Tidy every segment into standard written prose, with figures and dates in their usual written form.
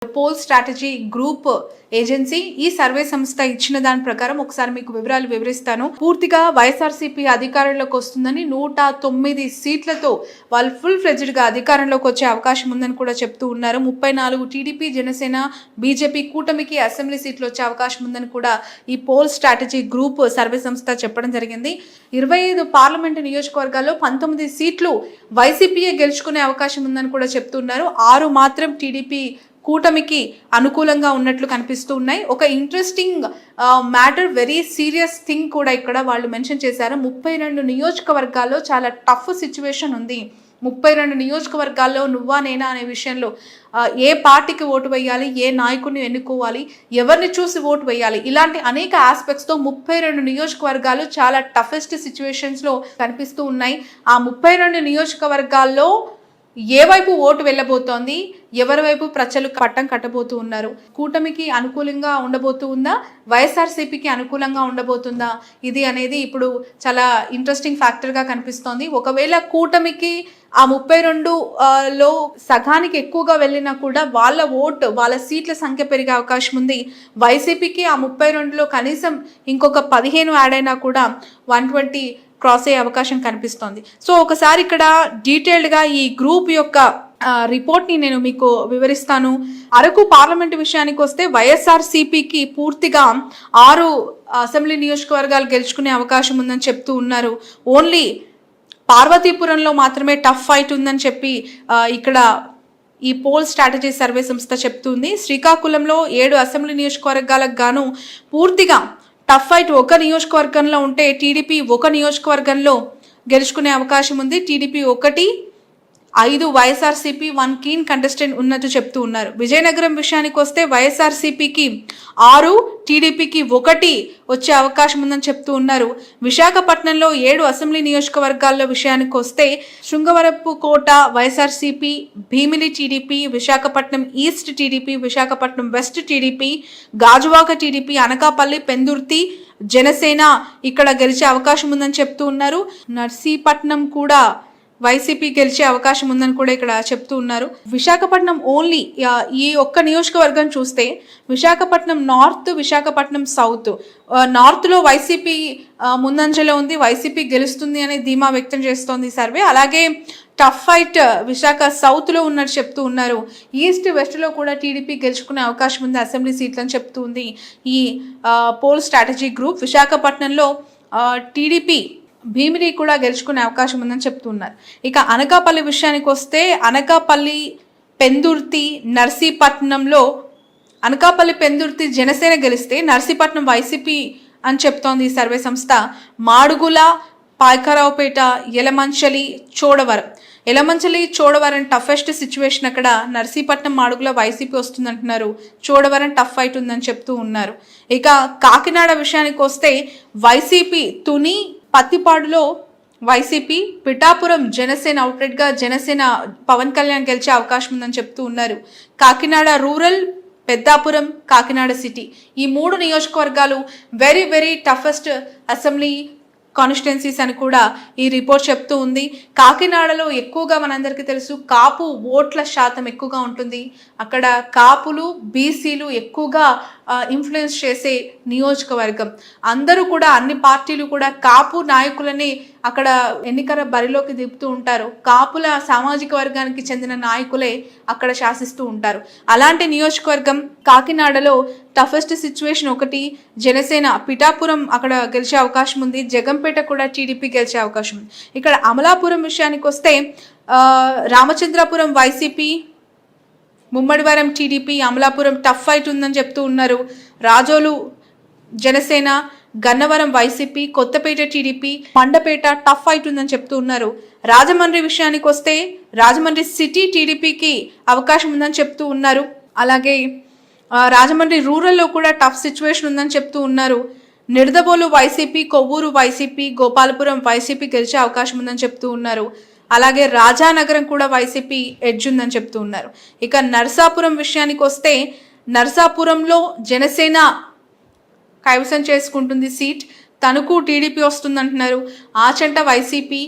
Pole strategy group agency ఈ survey సంస్థ ఇచ్చిన దాని ప్రకారం ఒకసారి మీకు వివరాలు వివరిస్తాను. పూర్తిగా వైఎస్ఆర్సీపీ అధికారంలోకి వస్తుందని 109 సీట్లతో వాళ్ళు ఫుల్ ఫ్లెడ్జ్డ్ గా అధికారంలోకి వచ్చే అవకాశం ఉందని కూడా చెప్తూ ఉన్నారు. 34 టీడీపీ, జనసేన, బీజేపీ కూటమికి అసెంబ్లీ సీట్లు వచ్చే అవకాశం ఉందని కూడా ఈ పోల్ స్ట్రాటజీ గ్రూప్ సర్వే సంస్థ చెప్పడం జరిగింది. 25 పార్లమెంటు నియోజకవర్గాల్లో 19 సీట్లు వైసీపీయే గెలుచుకునే అవకాశం ఉందని కూడా చెప్తున్నారు. 6 మాత్రం టీడీపీ కూటమికి అనుకూలంగా ఉన్నట్లు కనిపిస్తూ ఉన్నాయి. ఒక interesting matter, very serious thing కూడా ఇక్కడ వాళ్ళు మెన్షన్ చేశారు. 32 నియోజకవర్గాల్లో చాలా టఫ్ సిచ్యువేషన్ ఉంది. 32 నియోజకవర్గాల్లో నువ్వా నేనా అనే విషయంలో ఏ పార్టీకి ఓటు వేయాలి, ఏ నాయకుడిని ఎన్నుకోవాలి, ఎవరిని చూసి ఓటు వేయాలి, ఇలాంటి అనేక ఆస్పెక్ట్స్తో 32 నియోజకవర్గాలు చాలా టఫెస్ట్ సిచ్యువేషన్స్లో కనిపిస్తూ ఉన్నాయి. ఆ 32 నియోజకవర్గాల్లో ఏ వైపు ఓటు వెళ్ళబోతోంది, ఎవరి వైపు ప్రజలు పట్టం కట్టబోతూ ఉన్నారు, కూటమికి అనుకూలంగా ఉండబోతూ ఉందా, వైఎస్ఆర్సీపీకి అనుకూలంగా ఉండబోతుందా, ఇది అనేది ఇప్పుడు చాలా ఇంట్రెస్టింగ్ ఫ్యాక్టర్గా కనిపిస్తోంది. ఒకవేళ కూటమికి ఆ 32లో సగానికి ఎక్కువగా వెళ్ళినా కూడా వాళ్ళ సీట్ల సంఖ్య పెరిగే అవకాశం ఉంది. వైసీపీకి ఆ 32లో కనీసం ఇంకొక 15 యాడ్ అయినా కూడా 120 క్రాస్ అయ్యే అవకాశం కనిపిస్తోంది. సో ఒకసారి ఇక్కడ డీటెయిల్డ్గా ఈ గ్రూప్ యొక్క రిపోర్ట్ని నేను మీకు వివరిస్తాను. అరకు పార్లమెంటు విషయానికి వస్తే వైఎస్ఆర్సీపీకి పూర్తిగా 6 అసెంబ్లీ నియోజకవర్గాలు గెలుచుకునే అవకాశం ఉందని చెప్తూ ఉన్నారు. ఓన్లీ పార్వతీపురంలో మాత్రమే టఫ్ ఫైట్ ఉందని చెప్పి ఇక్కడ ఈ పోల్ స్ట్రాటజీ సర్వే సంస్థ చెప్తుంది. శ్రీకాకుళంలో 7 అసెంబ్లీ నియోజకవర్గాలకు గాను పూర్తిగా టఫ్ ఫైట్ ఒక నియోజకవర్గంలో ఉంటే టీడీపీ ఒక నియోజకవర్గంలో గెలుచుకునే అవకాశం ఉంది. టీడీపీ 1, 5, వైఎస్ఆర్సీపీ 1 కీన్ కంటెస్టెంట్ ఉన్నట్టు చెప్తూ ఉన్నారు. విజయనగరం విషయానికి వస్తే వైఎస్ఆర్సీపీకి 6, టీడీపీకి 1 వచ్చే అవకాశం ఉందని చెప్తూ ఉన్నారు. విశాఖపట్నంలో 7 అసెంబ్లీ నియోజకవర్గాల్లో విషయానికి వస్తే శృంగవరపు కోట వైఎస్ఆర్సీపీ, భీమిలి టీడీపీ, విశాఖపట్నం ఈస్ట్ టీడీపీ, విశాఖపట్నం వెస్ట్ టీడీపీ, గాజువాక టీడీపీ, అనకాపల్లి, పెందుర్తి జనసేన ఇక్కడ గెలిచే అవకాశం ఉందని చెప్తూ ఉన్నారు. నర్సీపట్నం కూడా వైసీపీ గెలిచే అవకాశం ఉందని కూడా ఇక్కడ చెప్తూ ఉన్నారు. విశాఖపట్నం ఓన్లీ ఈ ఒక్క నియోజకవర్గం చూస్తే విశాఖపట్నం నార్త్, విశాఖపట్నం సౌత్. నార్త్లో వైసీపీ ముందంజలో ఉంది, వైసీపీ గెలుస్తుంది అనే ధీమా వ్యక్తం చేస్తోంది సర్వే. అలాగే టఫ్ ఫైట్ విశాఖ సౌత్లో ఉన్నట్టు చెప్తూ ఉన్నారు. ఈస్ట్ వెస్ట్లో కూడా టీడీపీ గెలుచుకునే అవకాశం ఉంది అసెంబ్లీ సీట్లని చెప్తుంది ఈ పోల్ స్ట్రాటజీ గ్రూప్. విశాఖపట్నంలో టీడీపీ, భీమిలి కూడా గెలుచుకునే అవకాశం ఉందని చెప్తున్నారు. ఇక అనకాపల్లి విషయానికి వస్తే అనకాపల్లి, పెందుర్తి, నర్సీపట్నంలో అనకాపల్లి, పెందుర్తి జనసేన గెలిస్తే నర్సీపట్నం వైసీపీ అని చెప్తోంది ఈ సర్వే సంస్థ. Madugula, Payakaraopeta, Yelamanchili, Chodavaram toughest situation. అక్కడ నర్సీపట్నం, మాడుగుల వైసీపీ వస్తుందంటున్నారు. చోడవరం టఫ్ ఫైట్ ఉందని చెప్తూ ఉన్నారు. ఇక కాకినాడ విషయానికి వస్తే వైసీపీ తుని, పత్తిపాడులో వైసీపీ, పిఠాపురం జనసేన అవుట్లెట్గా జనసేన పవన్ కళ్యాణ్ గెలిచే అవకాశం ఉందని చెప్తూ ఉన్నారు. కాకినాడ రూరల్, పెద్దాపురం, కాకినాడ సిటీ ఈ 3 నియోజకవర్గాలు very very toughest assembly constituencies అని కూడా ఈ రిపోర్ట్ చెప్తూ ఉంది. కాకినాడలో ఎక్కువగా మనందరికీ తెలుసు కాపు ఓట్ల శాతం ఎక్కువగా ఉంటుంది. అక్కడ కాపులు, బీసీలు ఎక్కువగా ఇన్ఫ్లుయెన్స్ చేసే నియోజకవర్గం. అందరూ కూడా, అన్ని పార్టీలు కూడా కాపు నాయకులని అక్కడ ఎన్నికల బరిలోకి దింపుతూ ఉంటారు. కాపుల సామాజిక వర్గానికి చెందిన నాయకులే అక్కడ శాసిస్తూ ఉంటారు. అలాంటి నియోజకవర్గం కాకినాడలో టఫెస్ట్ సిచ్యువేషన్ 1 జనసేన, పిఠాపురం అక్కడ గెలిచే అవకాశం ఉంది. జగంపేట కూడా టీడీపీ గెలిచే అవకాశం ఉంది. ఇక్కడ అమలాపురం విషయానికి వస్తే Ramachandrapuram YCP, Mummidivaram TDP, Amalapuram tough fight ఉందని చెప్తూ ఉన్నారు. Razole Janasena, Gannavaram YCP, Kothapeta TDP, Mandapeta tough fight ఉందని చెప్తూ ఉన్నారు. రాజమండ్రి విషయానికి వస్తే రాజమండ్రి సిటీ టీడీపీకి అవకాశం ఉందని చెప్తూ ఉన్నారు. అలాగే రాజమండ్రి రూరల్లో కూడా టఫ్ సిచ్యువేషన్ ఉందని చెప్తూ ఉన్నారు. Nidadavolu YCP, Kovvur YCP, Gopalapuram YCP గెలిచే అవకాశం ఉందని చెప్తూ ఉన్నారు. అలాగే రాజానగరం కూడా వైసీపీ ఎడ్జ్ ఉందని చెప్తూ ఉన్నారు. ఇక నర్సాపురం విషయానికి వస్తే నర్సాపురంలో జనసేన కైవసం చేసుకుంటుంది సీట్. తణుకు టీడీపీ వస్తుందంటున్నారు. ఆచంట వైసీపీ,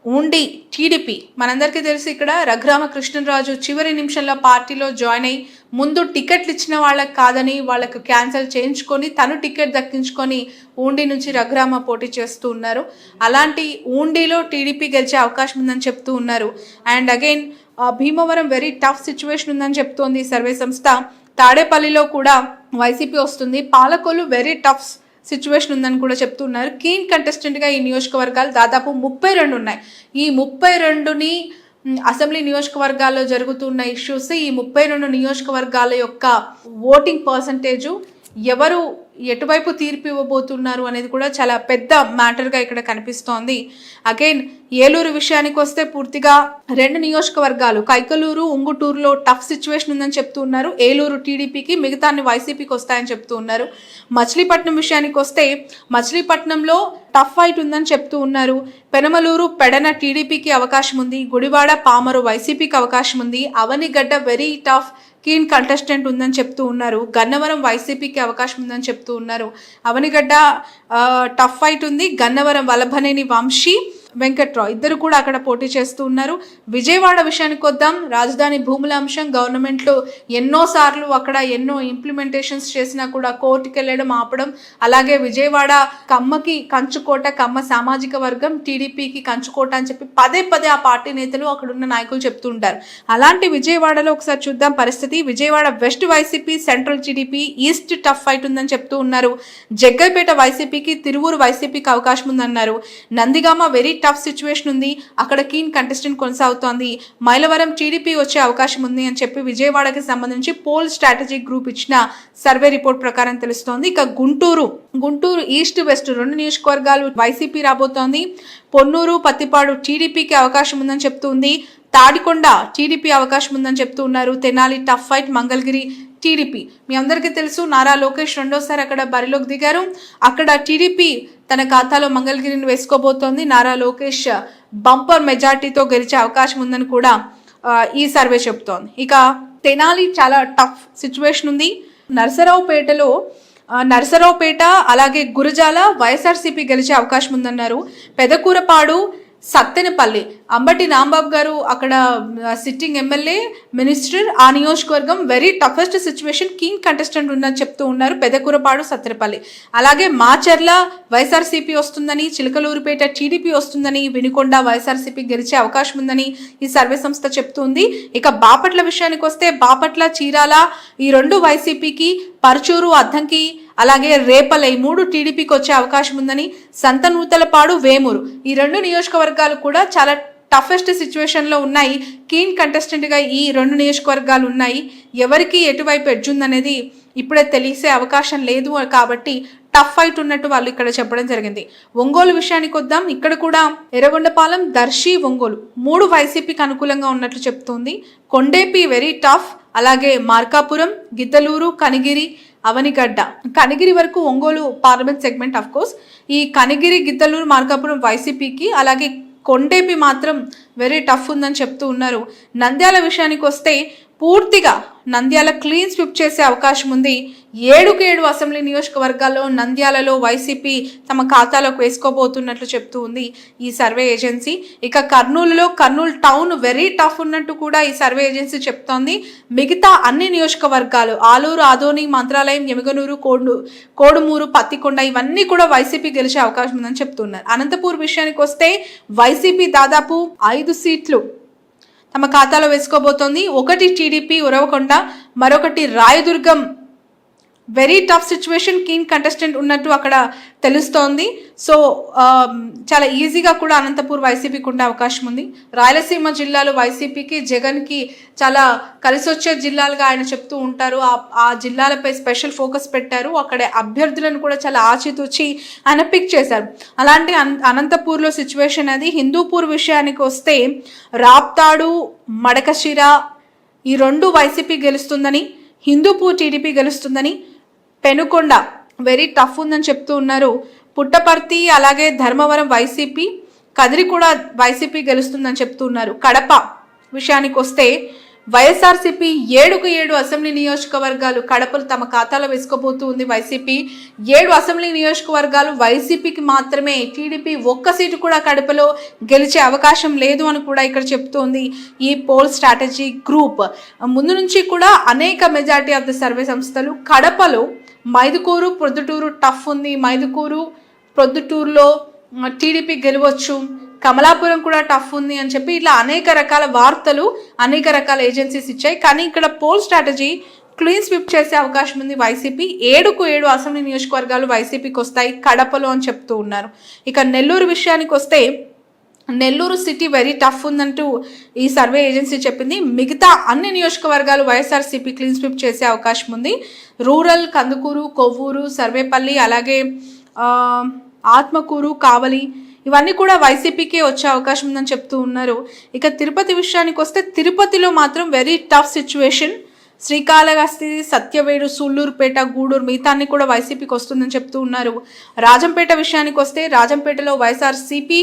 ఉండి టీడీపీ మనందరికీ తెలిసి ఇక్కడ రఘురామ కృష్ణరాజు చివరి నిమిషంలో పార్టీలో జాయిన్ అయ్యి ముందు టికెట్లు ఇచ్చిన వాళ్ళకి కాదని వాళ్ళకు క్యాన్సిల్ చేయించుకొని తను టికెట్ దక్కించుకొని ఉండి నుంచి రఘురామ పోటీ చేస్తూ ఉన్నారు. అలాంటి ఉండిలో టీడీపీ గెలిచే అవకాశం ఉందని చెప్తూ ఉన్నారు. And again Bhimavaram very tough situation ఉందని చెప్తోంది సర్వే సంస్థ. తాడేపల్లిలో కూడా వైసీపీ వస్తుంది. పాలకొల్లు వెరీ టఫ్ సిచ్యువేషన్ ఉందని కూడా చెప్తున్నారు. కీన్ కంటెస్టెంట్గా ఈ నియోజకవర్గాలు దాదాపు 32 ఉన్నాయి. ఈ 32ని అసెంబ్లీ నియోజకవర్గాల్లో జరుగుతున్న ఇష్యూస్, ఈ 32 నియోజకవర్గాల యొక్క ఓటింగ్ పర్సంటేజు, ఎవరు ఎటువైపు తీర్పు ఇవ్వబోతున్నారు అనేది కూడా చాలా పెద్ద మ్యాటర్గా ఇక్కడ కనిపిస్తోంది. అగైన్ ఏలూరు విషయానికి వస్తే పూర్తిగా 2 నియోజకవర్గాలు కైకలూరు, ఉంగుటూరులో టఫ్ సిచ్యువేషన్ ఉందని చెప్తూ ఉన్నారు. ఏలూరు టీడీపీకి, మిగతాన్ని వైసీపీకి వస్తాయని చెప్తూ ఉన్నారు. మచిలీపట్నం విషయానికి వస్తే మచిలీపట్నంలో టఫ్ ఫైట్ ఉందని చెప్తూ ఉన్నారు. పెనమలూరు, పెడన టీడీపీకి అవకాశం ఉంది. గుడివాడ, పామరు వైసీపీకి అవకాశం ఉంది. Avanigadda very tough keen contestant ఉందని చెప్తూ ఉన్నారు. గన్నవరం వైసీపీకి అవకాశం ఉందని చెప్తూ ఉన్నారు. అవనిగడ్డ టఫ్ ఫైట్ ఉంది. గన్నవరం వల్లభనేని వంశీ, వెంకట్రావు ఇద్దరు కూడా అక్కడ పోటీ చేస్తూ ఉన్నారు. విజయవాడ విషయానికి వద్దాం. రాజధాని భూముల అంశం గవర్నమెంట్లో ఎన్నోసార్లు అక్కడ ఎన్నో ఇంప్లిమెంటేషన్స్ చేసినా కూడా కోర్టుకు వెళ్ళడం ఆపడం, అలాగే విజయవాడ కమ్మకి కంచుకోట, కమ్మ సామాజిక వర్గం, టీడీపీకి కంచుకోట అని చెప్పి పదే పదే ఆ పార్టీ నేతలు అక్కడ ఉన్న నాయకులు చెప్తూ ఉంటారు. అలాంటి విజయవాడలో ఒకసారి చూద్దాం పరిస్థితి. Vijayawada west YCP, central TDP, east tough fight ఉందని చెప్తూ ఉన్నారు. జగ్గైపేట వైసీపీకి, తిరువూరు వైసీపీకి అవకాశం ఉందన్నారు. నందిగామ వెరీ టఫ్ సిచ్యువేషన్ ఉంది, అక్కడ కీన్ కంటెస్టెంట్ కొనసాగుతోంది. మైలవరం టీడీపీ వచ్చే అవకాశం ఉంది అని చెప్పి విజయవాడకి సంబంధించి పోల్ స్ట్రాటజిక్ గ్రూప్ ఇచ్చిన సర్వే రిపోర్ట్ ప్రకారం తెలుస్తోంది. ఇక గుంటూరు ఈస్ట్ వెస్ట్ 2 నియోజకవర్గాలు వైసీపీ రాబోతోంది. పొన్నూరు, పత్తిపాడు టీడీపీకి అవకాశం ఉందని చెప్తుంది. తాడికొండ టీడీపీ అవకాశం ఉందని చెప్తూ ఉన్నారు. Tenali tough fight, Mangalagiri TDP. మీ అందరికీ తెలుసు నారా లోకేష్ రెండోసారి అక్కడ బరిలోకి దిగారు. అక్కడ టీడీపీ తన ఖాతాలో మంగళగిరిని వేసుకోబోతోంది. నారా లోకేష్ బంపర్ మెజార్టీతో గెలిచే అవకాశం ఉందని కూడా ఈ సర్వే చెప్తోంది. ఇక తెనాలి చాలా టఫ్ సిచ్యువేషన్ ఉంది. నరసరావుపేట అలాగే గురజాల వైఎస్ఆర్సీపీ గెలిచే అవకాశం ఉందన్నారు. పెదకూరపాడు, సత్తెనపల్లి అంబటి రాంబాబు గారు అక్కడ సిట్టింగ్ ఎమ్మెల్యే, మినిస్టర్. ఆ నియోజకవర్గం very toughest situation, keen contestant ఉందని చెప్తూ ఉన్నారు. పెదకూరపాడు, సత్తెనపల్లి. అలాగే మాచర్ల వైఎస్ఆర్సీపీ వస్తుందని, చిలకలూరుపేట టీడీపీ వస్తుందని, వినుకొండ వైఎస్ఆర్సీపీ గెలిచే అవకాశం ఉందని ఈ సర్వే సంస్థ చెప్తుంది. ఇక బాపట్ల విషయానికి వస్తే బాపట్ల, చీరాల ఈ 2 వైసీపీకి, పరుచూరు, అద్దంకి అలాగే రేపల ఈ 3 టీడీపీకి వచ్చే అవకాశం ఉందని, సంతనూతలపాడు, వేమూరు ఈ 2 నియోజకవర్గాలు కూడా చాలా టఫెస్ట్ సిచ్యువేషన్లో ఉన్నాయి. కీన్ కంటెస్టెంట్గా ఈ 2 నియోజకవర్గాలు ఉన్నాయి. ఎవరికి ఎటువైపు ఎడ్జ్ ఉందనేది ఇప్పుడే తెలిసే అవకాశం లేదు కాబట్టి టఫ్ ఫైట్ ఉన్నట్టు వాళ్ళు ఇక్కడ చెప్పడం జరిగింది. ఒంగోలు విషయానికి వద్దాం. ఇక్కడ కూడా ఎర్రగొండపాలెం, దర్శి, ఒంగోలు 3 వైసీపీకి అనుకూలంగా ఉన్నట్లు చెప్తుంది. కొండేపి వెరీ టఫ్, అలాగే మార్కాపురం, గిద్దలూరు, కనిగిరి, అవనిగడ్డ. కనిగిరి వరకు Ongole parliament segment of course. ఈ కనిగిరి, గిద్దలూరు, మార్కాపురం వైసీపీకి, అలాగే కొండేపి మాత్రం వెరీ టఫ్ ఉందని చెప్తూ ఉన్నారు. నంద్యాల విషయానికి వస్తే పూర్తిగా నంద్యాల క్లీన్ స్విప్ చేసే అవకాశం ఉంది. 7 అసెంబ్లీ నియోజకవర్గాల్లో నంద్యాలలో వైసీపీ తమ ఖాతాలోకి వేసుకోబోతున్నట్లు చెప్తూ ఉంది ఈ సర్వే ఏజెన్సీ. ఇక కర్నూలు టౌన్ వెరీ టఫ్ ఉన్నట్టు కూడా ఈ సర్వే ఏజెన్సీ చెప్తోంది. మిగతా అన్ని నియోజకవర్గాలు ఆలూరు, ఆదోని, మంత్రాలయం, ఎమగనూరు, కోడుమూరు, పత్తికొండ ఇవన్నీ కూడా వైసీపీ గెలిచే అవకాశం ఉందని చెప్తున్నారు. అనంతపూర్ విషయానికి వస్తే వైసీపీ దాదాపు 5 సీట్లు తమ ఖాతాలో వేసుకోబోతోంది. 1 టీడీపీ, ఉరవకొండ, మరొకటి Rayadurgam. Very tough situation, keen contestant ఉన్నట్టు అక్కడ తెలుస్తోంది. సో చాలా ఈజీగా కూడా అనంతపూర్ వైసీపీకి ఉండే అవకాశం ఉంది. రాయలసీమ జిల్లాలు వైసీపీకి, జగన్కి చాలా కలిసి వచ్చే జిల్లాలుగా ఆయన చెప్తూ ఉంటారు. ఆ జిల్లాలపై స్పెషల్ ఫోకస్ పెట్టారు. అక్కడ అభ్యర్థులను కూడా చాలా ఆచితూచి ఆయన పిక్ చేశారు. అలాంటి అనంతపూర్లో సిచ్యువేషన్ అది. హిందూపూర్ విషయానికి వస్తే రాప్తాడు, మడకశిర ఈ 2 వైసీపీ గెలుస్తుందని, హిందూపూర్ టీడీపీ గెలుస్తుందని, పెనుకొండ వెరీ టఫ్ ఉందని చెప్తూ ఉన్నారు. పుట్టపర్తి అలాగే ధర్మవరం వైసీపీ, కదిరి కూడా వైసీపీ గెలుస్తుందని చెప్తూ ఉన్నారు. కడప విషయానికి వస్తే వైఎస్ఆర్సీపీ 7కు 7 అసెంబ్లీ నియోజకవర్గాలు కడపలు తమ ఖాతాలో వేసుకోబోతూ ఉంది. వైసీపీ 7 అసెంబ్లీ నియోజకవర్గాలు వైసీపీకి మాత్రమే. టీడీపీ ఒక్క సీటు కూడా కడపలో గెలిచే అవకాశం లేదు అని కూడా ఇక్కడ చెప్తోంది ఈ పోల్ స్ట్రాటజీ గ్రూప్. ముందు నుంచి కూడా అనేక మెజారిటీ ఆఫ్ ద సర్వే సంస్థలు కడపలో మైదుకూరు ప్రొద్దుటూరు టఫ్ ఉంది, మైదుకూరు ప్రొద్దుటూరులో టీడీపీ గెలవచ్చు, కమలాపురం కూడా టఫ్ ఉంది అని చెప్పి ఇట్లా అనేక రకాల వార్తలు అనేక రకాల ఏజెన్సీస్ ఇచ్చాయి. కానీ ఇక్కడ పోల్ స్ట్రాటజీ క్లీన్ స్విప్ చేసే అవకాశం ఉంది వైసీపీ. 7కు 7 అసెంబ్లీ నియోజకవర్గాలు వైసీపీకి వస్తాయి కడపలో అని చెప్తూ ఉన్నారు. ఇక నెల్లూరు విషయానికి వస్తే నెల్లూరు సిటీ వెరీ టఫ్ ఉందంటూ ఈ సర్వే ఏజెన్సీ చెప్పింది. మిగతా అన్ని నియోజకవర్గాలు వైఎస్ఆర్సీపీ క్లీన్ స్విప్ చేసే అవకాశం ఉంది. రూరల్, కందుకూరు, కొవ్వూరు, సర్వేపల్లి, అలాగే ఆత్మకూరు, కావలి ఇవన్నీ కూడా వైసీపీకే వచ్చే అవకాశం ఉందని చెప్తూ ఉన్నారు. ఇక తిరుపతి విషయానికి వస్తే తిరుపతిలో మాత్రం very tough situation. Srikalahasti, Satyavedu, Sullurpeta, Gudur మిగతా అన్ని కూడా వైసీపీకి వస్తుందని చెప్తూ ఉన్నారు. రాజంపేట విషయానికి వస్తే రాజంపేటలో వైఎస్ఆర్సీపీ,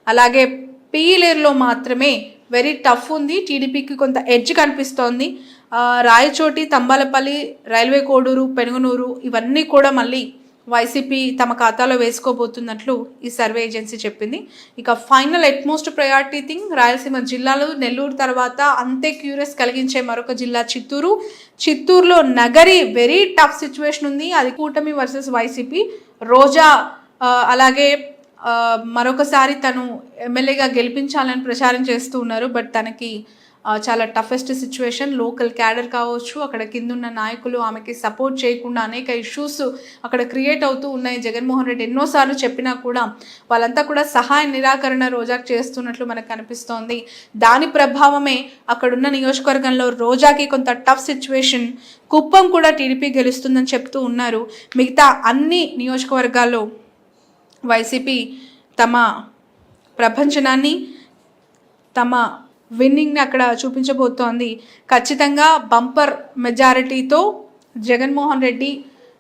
అలాగే పీలేరులో మాత్రమే వెరీ టఫ్ ఉంది. టీడీపీకి కొంత ఎడ్జ్ కనిపిస్తోంది. రాయచోటి, తంబాలపల్లి, రైల్వే కోడూరు, పెనుగనూరు ఇవన్నీ కూడా మళ్ళీ వైసీపీ తమ ఖాతాలో వేసుకోబోతున్నట్లు ఈ సర్వే ఏజెన్సీ చెప్పింది. ఇక final utmost priority thing Rayalaseema జిల్లాలు, నెల్లూరు తర్వాత అంతే క్యూరియస్ కలిగించే మరొక జిల్లా చిత్తూరు. చిత్తూరులో నగరి వెరీ టఫ్ సిచ్యువేషన్ ఉంది. అది కూటమి వర్సెస్ వైసీపీ. రోజా అలాగే మరొకసారి తను ఎమ్మెల్యేగా గెలిపించాలని ప్రచారం చేస్తూ ఉన్నారు. బట్ తనకి చాలా టఫెస్ట్ సిచ్యువేషన్. లోకల్ క్యాడర్ కావచ్చు, అక్కడ కిందున్న నాయకులు ఆమెకి సపోర్ట్ చేయకుండా అనేక ఇష్యూస్ అక్కడ క్రియేట్ అవుతూ ఉన్నాయి. జగన్మోహన్ రెడ్డి ఎన్నోసార్లు చెప్పినా కూడా వాళ్ళంతా కూడా సహాయ నిరాకరణ రోజాకి చేస్తున్నట్లు మనకు కనిపిస్తోంది. దాని ప్రభావమే అక్కడున్న నియోజకవర్గంలో రోజాకి కొంత టఫ్ సిచ్యువేషన్. కుప్పం కూడా టీడీపీ గెలుస్తుందని చెప్తూ ఉన్నారు. మిగతా అన్ని నియోజకవర్గాల్లో వైసీపీ తమ ప్రపంచనాన్ని, తమ విన్నింగ్ని అక్కడ చూపించబోతోంది. ఖచ్చితంగా బంపర్ మెజారిటీతో జగన్మోహన్ రెడ్డి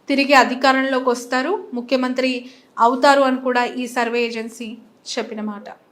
తిరిగి అధికారంలోకి వస్తారు, ముఖ్యమంత్రి అవుతారు అని కూడా ఈ సర్వే ఏజెన్సీ చెప్పిన మాట.